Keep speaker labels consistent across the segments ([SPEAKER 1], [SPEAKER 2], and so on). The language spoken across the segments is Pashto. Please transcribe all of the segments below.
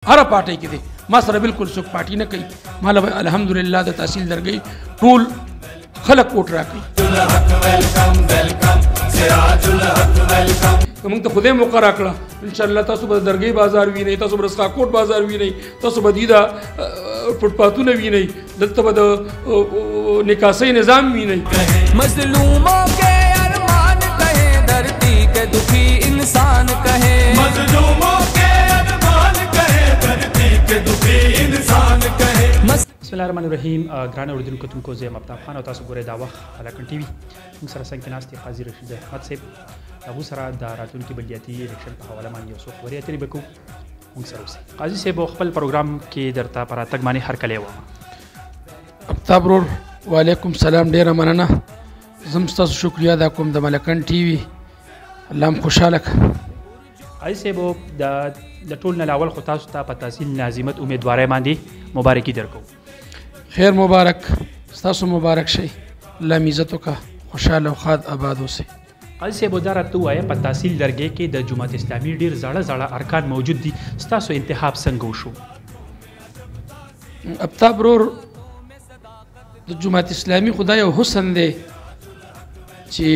[SPEAKER 1] هر پارټۍ کې دی ما سره بالکل څوک پارټي نه کوي ما له الحمدلله د تحصیل درګۍ ټول خلک ووټ راکوي که موږ ته خدای موقع راکړه انشاءالله تاسو به د درګۍ بازار وینئ تاسو به رسخاکوټ بازار وینئ تاسو به دې دا فوټپاتونه وینئ دلته به د نکاسۍ نظام وینئ
[SPEAKER 2] مظلوموں کے ارمان کہے دھرتی کے دکھی انسان کہے مظلوموں کے ارمان کہے دھرتی کے دکھی انسان کہے
[SPEAKER 3] بسم الله الرحمن الرحیم ګران اوریدونکو تم کو زه مفتاح خان او تاسو ګورئ دا وخت هلاکن ټي وي موږ سره څنګه ناست دي قاضي رشید احمد صاحب هغه سره د راتلونکي بلدیاتي الیکشن په حواله باندې یو څو خبرې اترې وکړو موږ سره اوسئ قاضي صاحب خپل پروګرام کې درته په راتګ باندې هرکلی وایم
[SPEAKER 1] افتاب ورور وعلیکم سلام ډیره مننه زم ستاسو شکریه ادا کوم د ملکن ټي وي الله م خوشحاله کړه
[SPEAKER 3] قاضي صاحب د ټول نه لاول خو تاسو ته په تحصیل ناظمت امیدوارۍ باندې مبارکي درکوو
[SPEAKER 1] خیر مبارک ستاسو مبارک شي الله م عزت وکړه خوشحاله او ښاد آباد اوسئ
[SPEAKER 3] قاضي صاحب دا راته ووایه په تحصیل درګۍ کې د جماعت اسلامي ډېر زاړه ارکان موجود دي ستاسو انتخاب څنګه وشو
[SPEAKER 1] افتاب ورور د جماعت اسلامي خدای یو حسن دی چې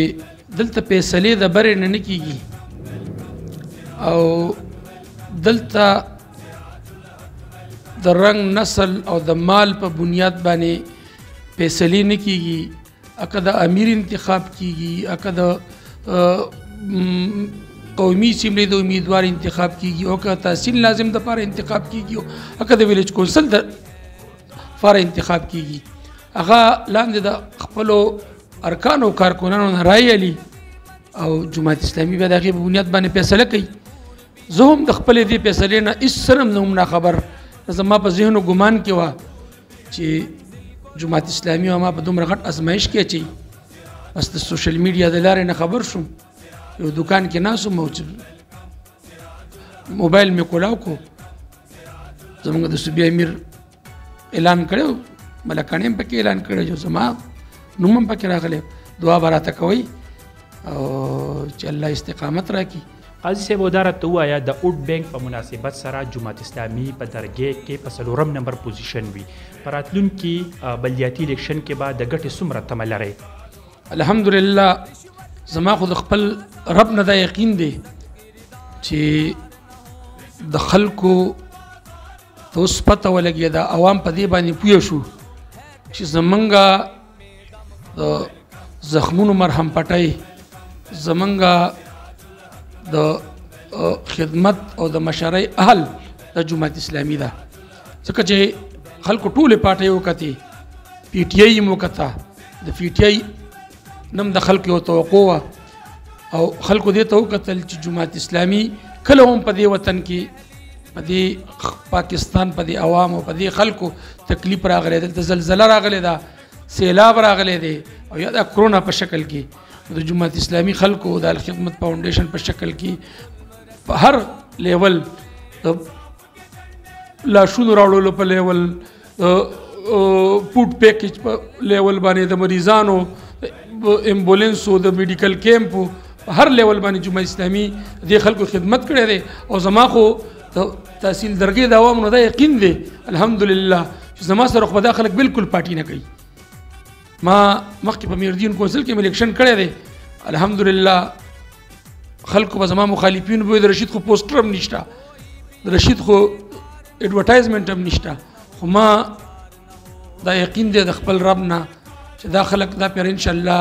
[SPEAKER 1] دلته فیصلې د برې نه نه کېږي او دلته د رنګ نسل او د مال په بنیاد باندې فیصلې نه کېږي اکه د امیر انتخاب کېږي اکه د قومي اسمبلی د امیدوار انتخاب کېږي او که تحصیل لازم د پاره انتخاب کېږي اکه د ویلیج کونسل د پاره انتخاب کېږي هغه لاندې د خپلو ارکانو او کارکنانو نه رایې علي او جماعت اسلامي بیا د هغې په بنیاد باندې فیصله کوي زه هم د خپلې دې فیصلې نه هېڅ څه نه هم ناخبر زما په ذهن و ګمان کې وه چې جماعت اسلامي او ما په دومره غټ ازمایش کې اچوي بس د سوشل میډیا د لارې نه خبر شوم یو دکان کې ناست وم او موبایل مې کولاو کو زموږ د صوبې امیر اعلان کړی ملکانې هم پکې اعلان کړی جو زما نوم هم پکې راغلی دعا به راته کوئ او چې الله استقامت راکړي
[SPEAKER 3] قاضي صاحب دا راته ووایه د اوټ بینک په مناسبت سره جماعت اسلامي په درګۍ کې په 4 نمبر پوزیشن وي په راتلونکي بلدیاتي الیکشن کې به د ګټې څومره تمه لرئ
[SPEAKER 1] الحمدلله زما خو د خپل رب نه دا یقین دی چې د خلکو ته اوس پته ولګېده عوام په دې باندې پوه شو چې زمونږ د زخمونو مرهم پټۍ زمونږ د خدمت او د مشرۍ اهل د جماعت اسلامي ده ځکه چې خلکو ټولې پارټۍ وکتې پی ټي آی یې وکته د پی ټي آی نم د خلکو یو توقع وه او خلکو دې ته وکتل چې جماعت اسلامي کله هم په دې وطن کې په دې پاکستان په دې عوامو په دې خلکو تکلیف راغلی دلته زلزله راغلی ده سیلاب راغلی دی او یا د کرونا په شکل کې د جماعت اسلامي خلکو د الخدمت فاونډیشن په شکل کې په هر لیول لاشونو راوړلو په لیول فوډ پیکج په لیول باندې د مریضانو امبولینسو د میډیکل کیمپو په هر لیول باندې جماعت اسلامي دې خلکو خدمت کړی دی او زما خو تحصیل درګۍ د عوامو نه دا یقین دی الحمدلله چې زما سره خو دا خلک بالکل پارټي نه کوي ما مخکې په میردین کونسل کې الیکشن کړی دی الحمدلله خلکو به زما مخالفین به د رشید خو پوسټر هم نشته د رشید خو ایډورټایزمنټ هم نشته خو ما دا یقین دی د خپل رب نه چې دا خلک دا پیر انشاءالله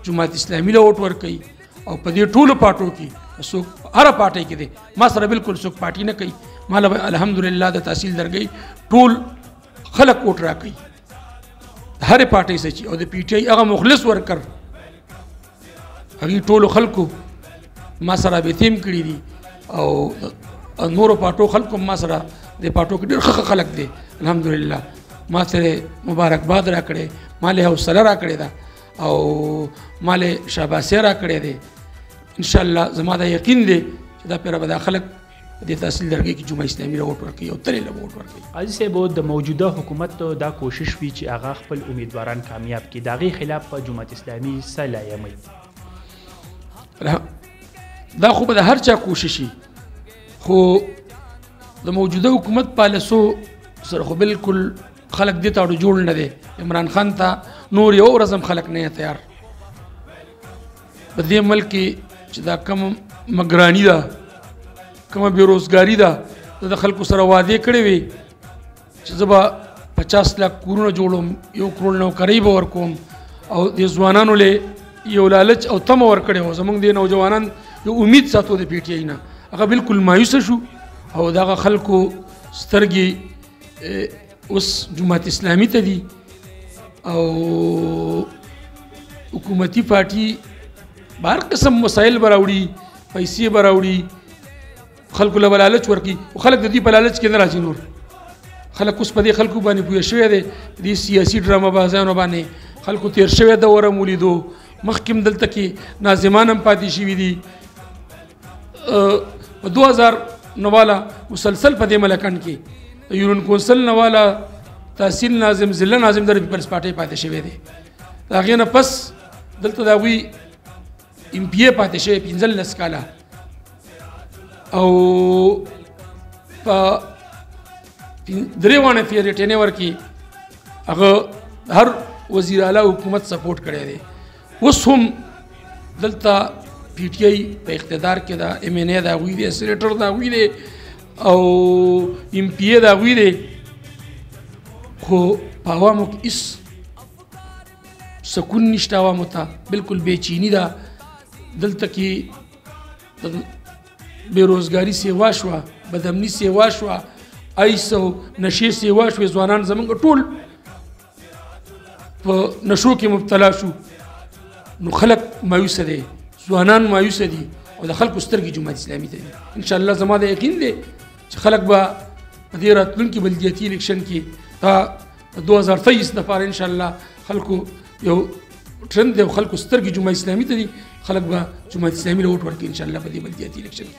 [SPEAKER 1] جماعت اسلامي له ووټ ورکوي او په دې ټولو پارټو کې څوک هره پارټۍ کې دی ما سره بالکل څوک پارټي نه کوي ما له الحمدلله د تحصیل درګۍ ټول خلک ووټ راکوي هرې پارټۍ څه چې او د پی ټي آی هغه مخلص ورکر هغې ټولو خلکو ما سره رابطې هم کړي دي او نورو پارټو خلکو ما سره د پارټو کې ډېر ښه خلک دی الحمدلله ما سره مبارکباد را کړې ما له حوصله را کړې ده او ما له شاباسي را کړې دی انشاءالله زما دا یقین دی چې دا پیره به دا خلک د تحصیل درګۍ کې جماعت اسلامي له ووټ ورکوي او تلې له ووټ ورکوي
[SPEAKER 3] قاضي صاحب د موجوده حکومت دا کوشش وي چې هغه خپل امیدواران کامیاب کړي د هغې خلاف په جماعت اسلامي څه لایمئ
[SPEAKER 1] دا خو به د هر چا کوشش وي خو د موجوده حکومت پالیسو سره خو بالکل خلک دې ته اړ جوړ نه دی. عمران خان ته نور یو ورځ هم خلک نه تیار. په دې ملک کې چې دا کم مګراني ده کومه بېروزګاري ده د خلکو سره وعدې کړې وي چې زه به 50 لک کورونه جوړوم 1 کروڑ نوکرۍ به ورکوم او د ځوانانو له یو لالچ او تمه ورکړې وه. زموږ د نوجوانان یو امید ساتو د پی ټي آی نه هغه بالکل مایوسه شو او دغه خلکو سترګې اوس جماعت اسلامي ته دي او حکومتي پارټي بهر قسم مسایل به راوړي پیسې به راوړي خلکو له به لالچ ورکړي او خلک د دوی په لالچ کې نه راځي. نور خلک اوس په دې خلکو باندې پوه شوی دی دې سیاسي ډرامه بازانو باندې خلکو تیر شوی دوره مو لیدو. مخکې هم دلته کې ناظمان هم پاتې شوي دي. په 2009 والا مسلسل په دې ملکان کې د یورون کونسل نه والا تحصیل ناظم ضلع ناظم د پیپلز پارټۍ پاتې شوی دی. د هغې نه پس دلته د هغوی ایم پی ای پاتې شوی 15 کاله او په 3 وانه فیرې ټینې ورکړي هغه هر وزیر اعلی حکومت سپورټ کړی دی. اوس هم دلته پی ټي آی په اقتدار کې ده ایم این ای د هغوی دی سینیټر د هغوی دی او ایم پی ای د هغوی دی خو په عوامو کې هېڅ سکون نشته. عوامو ته بالکل بېچیني ده. دلته کې د بېروزګاري سیوا شوه بدامني سیوا شوه ایس او نشې سیوا شوې. ځوانان زموږ ټول په نشو کې مبتلا شو نو خلک مایوسه دي ځوانان مایوسه دي او د خلکو سترګې جماعت اسلامي ته دي. انشاءالله زما د یقین دی چې خلک به په دې راتلونکي بلدیاتي الیکشن کې دا 2023 لپاره انشاءالله خلکو یو ټرند دی او خلکو سترګې جماعت اسلامي ته دي. خلک به جماعت اسلامي له ووټ ورکړي انشاءالله په دې بلدیاتي الیکشن کې.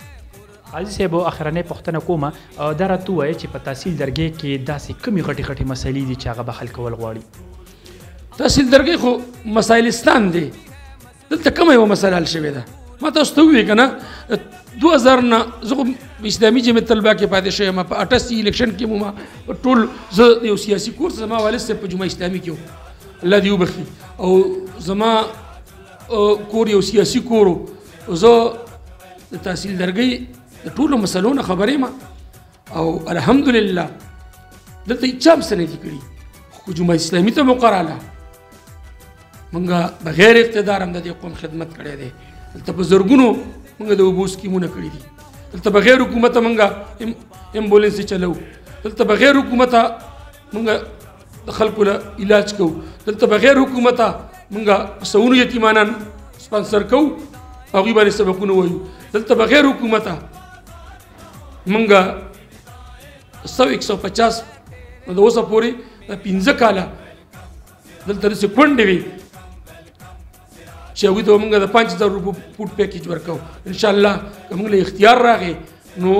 [SPEAKER 3] عزیز صاحب اخرنۍ پوښتنه کومه دا راته ووایه چې په تحصیل درګۍ کې داسې کومې غټې غټې مسایلې دي چې هغه به حل کول غواړي.
[SPEAKER 1] تحصیل درګۍ خو مسایلستان دی. دلته کومه یوه مسله حل شوې ده. ما تاسو ته وویې که نه 2000 نه زه خو اسلامي جمعیت طلبه کې پاتې شوی یم. په 88 الیکشن کې مو ما ټول زه یو سیاسي کورس زما والد صاحب په جمعه اسلامي کې و الله دې وبخي او زما کور یو سیاسي کور و. زه د تحصیل درګۍ د ټولو مسلو نه خبر یم او الحمدلله دلته هېچا هم څه نه دي کړي خو جمعه اسلامي ته مقرره موږ بغیر اقتدار هم د دې قوم خدمت کړی دی. دلته په زرګونو موږ د اوبو سکیمونه کړي دي. دلته بغیر حکومته موږ امبولانس چلو. دلته بغیر حکومته موږ د خلکو له علاج کوو. دلته بغیر حکومته موږ سونو یتیمانان سپانسر کوو هغوی باندې سبقونه وایو. دلته بغیر حکومته موږ 150 د اوسه پورې د 15 کاله دلته داسې کونډې وي چې هغوی ته موږ د 5000 روپو فوډ پیکیج ورکوو. انشاءالله که موږ له اختیار راغی نو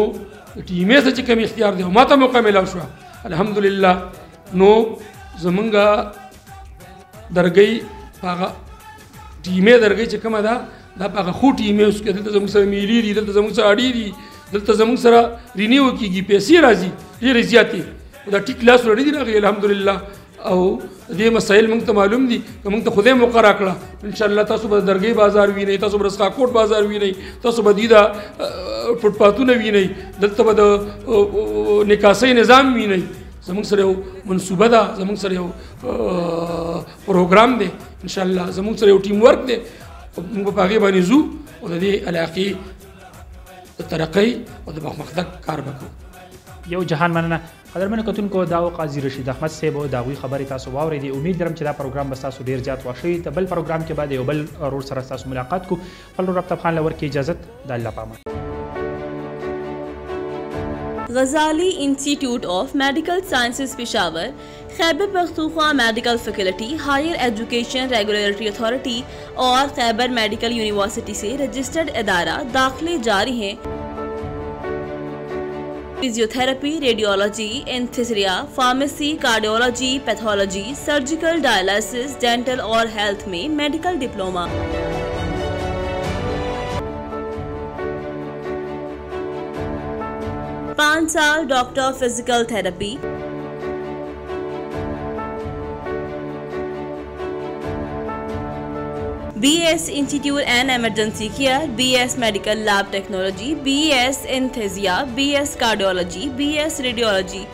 [SPEAKER 1] د ټیمې څه چې کوم اختیار دی او ما ته موقع میلاو شوه الحمدلله نو زمونږ درګۍ په هغه ټیمې درګۍ چې کومه ده دا په هغه ښو ټیمې اوس کې دلته زموږ سره میلې دي دلته زموږ سره اډې دي دلته زموږ سره رینیو کېږي پیسې راځي ډېرې زیاتې دا ټیک لاس ورډې دي راغلي الحمدلله او دې مسایل موږ ته معلوم دي که موږ ته خدای موقع راکړه انشاءالله تاسو به د درګۍ بازار وینئ تاسو به رسخاکوټ بازار وینئ تاسو به دې دا فوټپاتونه وینئ دلته به د نکاسۍ نظام وینئ. زموږ سره یو منصوبه ده زموږ سره یو پروګرام دی انشاءالله زموږ سره یو ټیم ورک دی موږ به په هغې باندې ځو او د دې علاقې د ترقۍ او د مخمخدک کار به کوو.
[SPEAKER 3] یو جهان مننه قدرمنو کتونکو دا و قاضي رشید احمد صاحب د هغوی خبرې تاسو واورېدې. امید لرم چې دا پروګرام به ستاسو ډېر زیات خوښ وي. د بل پروګرام کې به د یو بل ورور سره ستاسو ملاقات کوو. خپل ورور افطب خان له ورکړي اجازت د الله په امان.
[SPEAKER 4] Ghazali Institute of Medical Sciences Peshawar, Khyber Pakhtunkhwa Medical Faculty, Higher Education Regulatory Authority और Khyber medical university से registered इदारा दाखिले जारी हैं. Physiotherapy, radiology, anaesthesia, pharmacy, cardiology, pathology, surgical, dialysis, dental और health में medical diploma. 5 साल doctor of physical therapy, BS institute and emergency care, BS medical lab technology, BS anaesthesia, BS cardiology, BS radiology,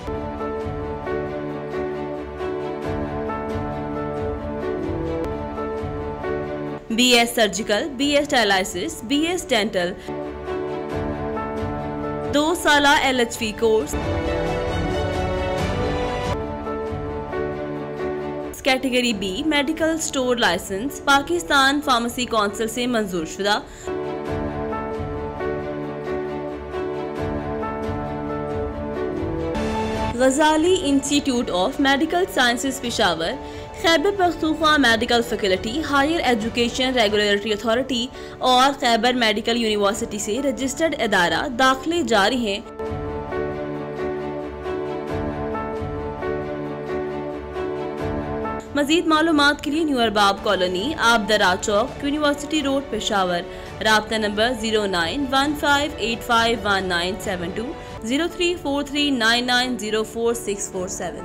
[SPEAKER 4] BS surgical, BS dialysis, BS dental, 2 साल LHV course, category B medical store licence, Pakistan pharmacy council से मंजूर शुदा। गजाली institute of medical sciences Peshawar, Khyber Pakhtunkhwa medical faculty, higher education regulatory authority और Khyber medical university से registered इदारा, दाखिले जारी हैं। मज़ीद मालूमात के लिए new Arbab colony, Abdara Chowk, university road, Peshawar. राब्ता नंबर 0915851972, 0343990447।